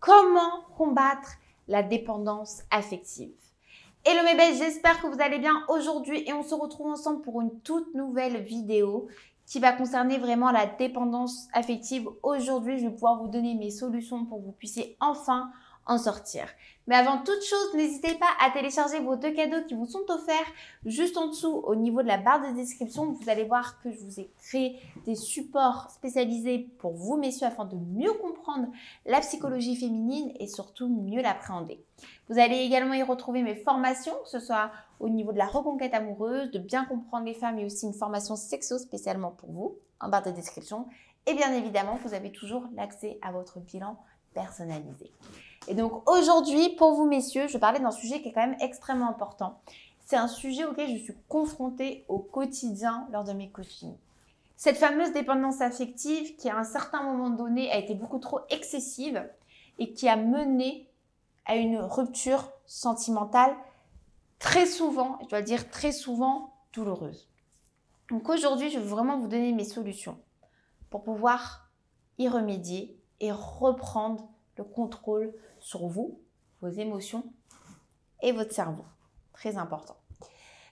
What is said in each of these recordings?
Comment combattre la dépendance affective? Hello mes belles, j'espère que vous allez bien aujourd'hui et on se retrouve ensemble pour une toute nouvelle vidéo qui va concerner vraiment la dépendance affective. Aujourd'hui, je vais pouvoir vous donner mes solutions pour que vous puissiez enfin en sortir. Mais avant toute chose, n'hésitez pas à télécharger vos 2 cadeaux qui vous sont offerts juste en dessous au niveau de la barre de description. Vous allez voir que je vous ai créé des supports spécialisés pour vous messieurs afin de mieux comprendre la psychologie féminine et surtout mieux l'appréhender. Vous allez également y retrouver mes formations, que ce soit au niveau de la reconquête amoureuse, de bien comprendre les femmes et aussi une formation sexo spécialement pour vous en barre de description. Et bien évidemment, vous avez toujours l'accès à votre bilan personnalisé. Et donc aujourd'hui, pour vous messieurs, je vais parler d'un sujet qui est quand même extrêmement important. C'est un sujet auquel je suis confrontée au quotidien lors de mes coachings. Cette fameuse dépendance affective qui à un certain moment donné a été beaucoup trop excessive et qui a mené à une rupture sentimentale très souvent, je dois dire très souvent, douloureuse. Donc aujourd'hui, je veux vraiment vous donner mes solutions pour pouvoir y remédier et reprendre le contrôle sur vous, vos émotions et votre cerveau. Très important.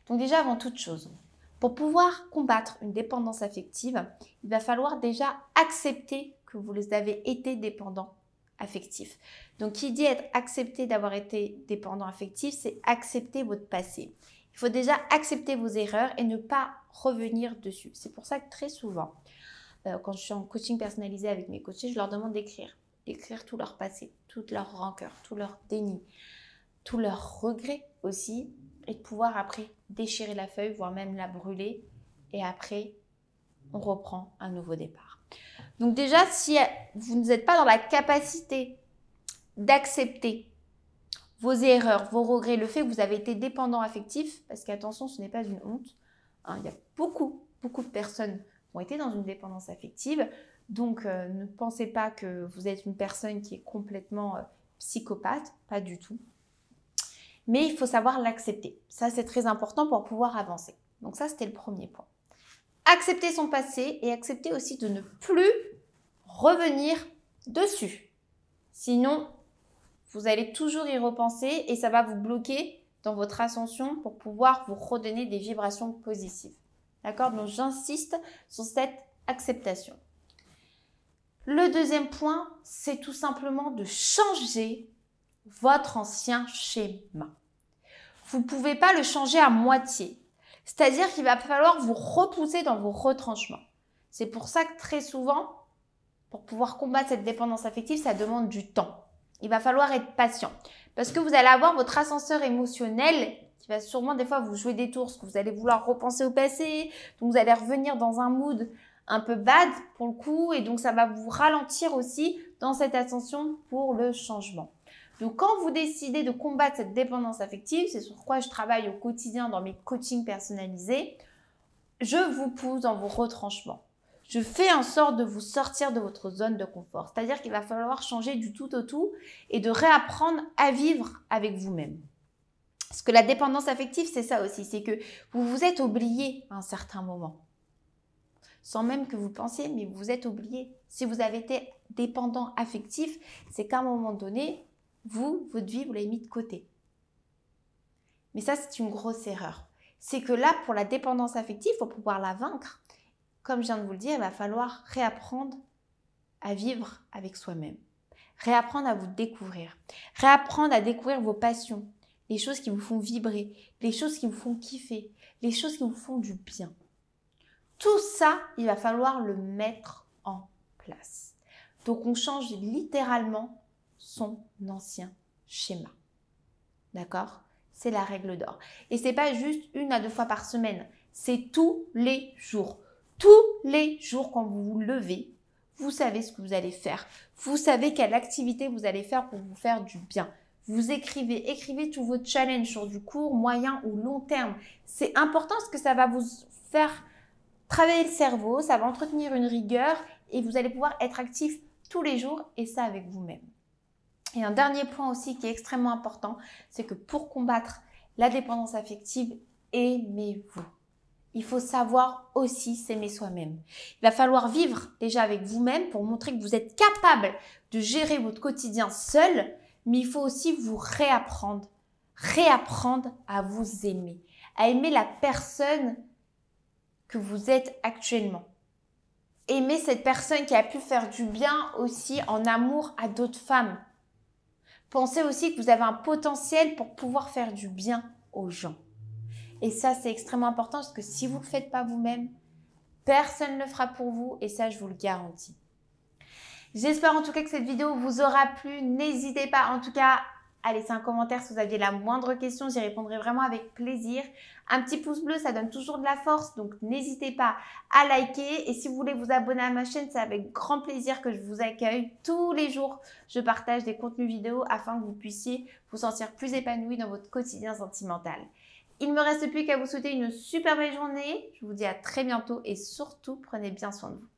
Donc déjà, avant toute chose, pour pouvoir combattre une dépendance affective, il va falloir déjà accepter que vous avez été dépendant affectif. Donc, qui dit être accepté d'avoir été dépendant affectif, c'est accepter votre passé. Il faut déjà accepter vos erreurs et ne pas revenir dessus. C'est pour ça que très souvent, quand je suis en coaching personnalisé avec mes coachés, je leur demande d'écrire tout leur passé, toute leur rancœur, tout leur déni, tous leurs regrets aussi, et de pouvoir après déchirer la feuille, voire même la brûler, et après, on reprend un nouveau départ. Donc déjà, si vous n'êtes pas dans la capacité d'accepter vos erreurs, vos regrets, le fait que vous avez été dépendant affectif, parce qu'attention, ce n'est pas une honte, hein, il y a beaucoup de personnes qui ont été dans une dépendance affective, donc ne pensez pas que vous êtes une personne qui est complètement psychopathe, pas du tout. Mais il faut savoir l'accepter. Ça, c'est très important pour pouvoir avancer. Donc ça, c'était le premier point. Accepter son passé et accepter aussi de ne plus revenir dessus. Sinon, vous allez toujours y repenser et ça va vous bloquer dans votre ascension pour pouvoir vous redonner des vibrations positives. D'accord? Donc, j'insiste sur cette acceptation. Le deuxième point, c'est tout simplement de changer votre ancien schéma. Vous ne pouvez pas le changer à moitié. C'est-à-dire qu'il va falloir vous repousser dans vos retranchements. C'est pour ça que très souvent, pour pouvoir combattre cette dépendance affective, ça demande du temps. Il va falloir être patient. Parce que vous allez avoir votre ascenseur émotionnel qui va sûrement des fois vous jouer des tours, parce que vous allez vouloir repenser au passé. Donc vous allez revenir dans un mood un peu bad pour le coup. Et donc ça va vous ralentir aussi dans cette ascension pour le changement. Donc, quand vous décidez de combattre cette dépendance affective, c'est sur quoi je travaille au quotidien dans mes coachings personnalisés, je vous pousse dans vos retranchements. Je fais en sorte de vous sortir de votre zone de confort. C'est-à-dire qu'il va falloir changer du tout au tout et de réapprendre à vivre avec vous-même. Parce que la dépendance affective, c'est ça aussi. C'est que vous vous êtes oublié à un certain moment. Sans même que vous pensiez, mais vous vous êtes oublié. Si vous avez été dépendant affectif, c'est qu'à un moment donné, votre vie, vous l'avez mis de côté. Mais ça, c'est une grosse erreur. C'est que là, pour la dépendance affective, pour pouvoir la vaincre, comme je viens de vous le dire, il va falloir réapprendre à vivre avec soi-même. Réapprendre à vous découvrir. Réapprendre à découvrir vos passions, les choses qui vous font vibrer, les choses qui vous font kiffer, les choses qui vous font du bien. Tout ça, il va falloir le mettre en place. Donc, on change littéralement son ancien schéma. D'accord? C'est la règle d'or. Et ce n'est pas juste 1 à 2 fois par semaine. C'est tous les jours. Tous les jours quand vous vous levez, vous savez ce que vous allez faire. Vous savez quelle activité vous allez faire pour vous faire du bien. Vous écrivez tous vos challenges sur du court, moyen ou long terme. C'est important parce que ça va vous faire travailler le cerveau, ça va entretenir une rigueur et vous allez pouvoir être actif tous les jours et ça avec vous-même. Et un dernier point aussi qui est extrêmement important, c'est que pour combattre la dépendance affective, aimez-vous. Il faut savoir aussi s'aimer soi-même. Il va falloir vivre déjà avec vous-même pour montrer que vous êtes capable de gérer votre quotidien seul, mais il faut aussi vous réapprendre à vous aimer, à aimer la personne que vous êtes actuellement. Aimer cette personne qui a pu faire du bien aussi en amour à d'autres femmes. Pensez aussi que vous avez un potentiel pour pouvoir faire du bien aux gens. Et ça, c'est extrêmement important parce que si vous ne le faites pas vous-même, personne ne le fera pour vous et ça, je vous le garantis. J'espère en tout cas que cette vidéo vous aura plu. N'hésitez pas en tout cas à laisser un commentaire si vous aviez la moindre question. J'y répondrai vraiment avec plaisir. Un petit pouce bleu, ça donne toujours de la force. Donc, n'hésitez pas à liker. Et si vous voulez vous abonner à ma chaîne, c'est avec grand plaisir que je vous accueille. Tous les jours, je partage des contenus vidéo afin que vous puissiez vous sentir plus épanoui dans votre quotidien sentimental. Il ne me reste plus qu'à vous souhaiter une super belle journée. Je vous dis à très bientôt et surtout, prenez bien soin de vous.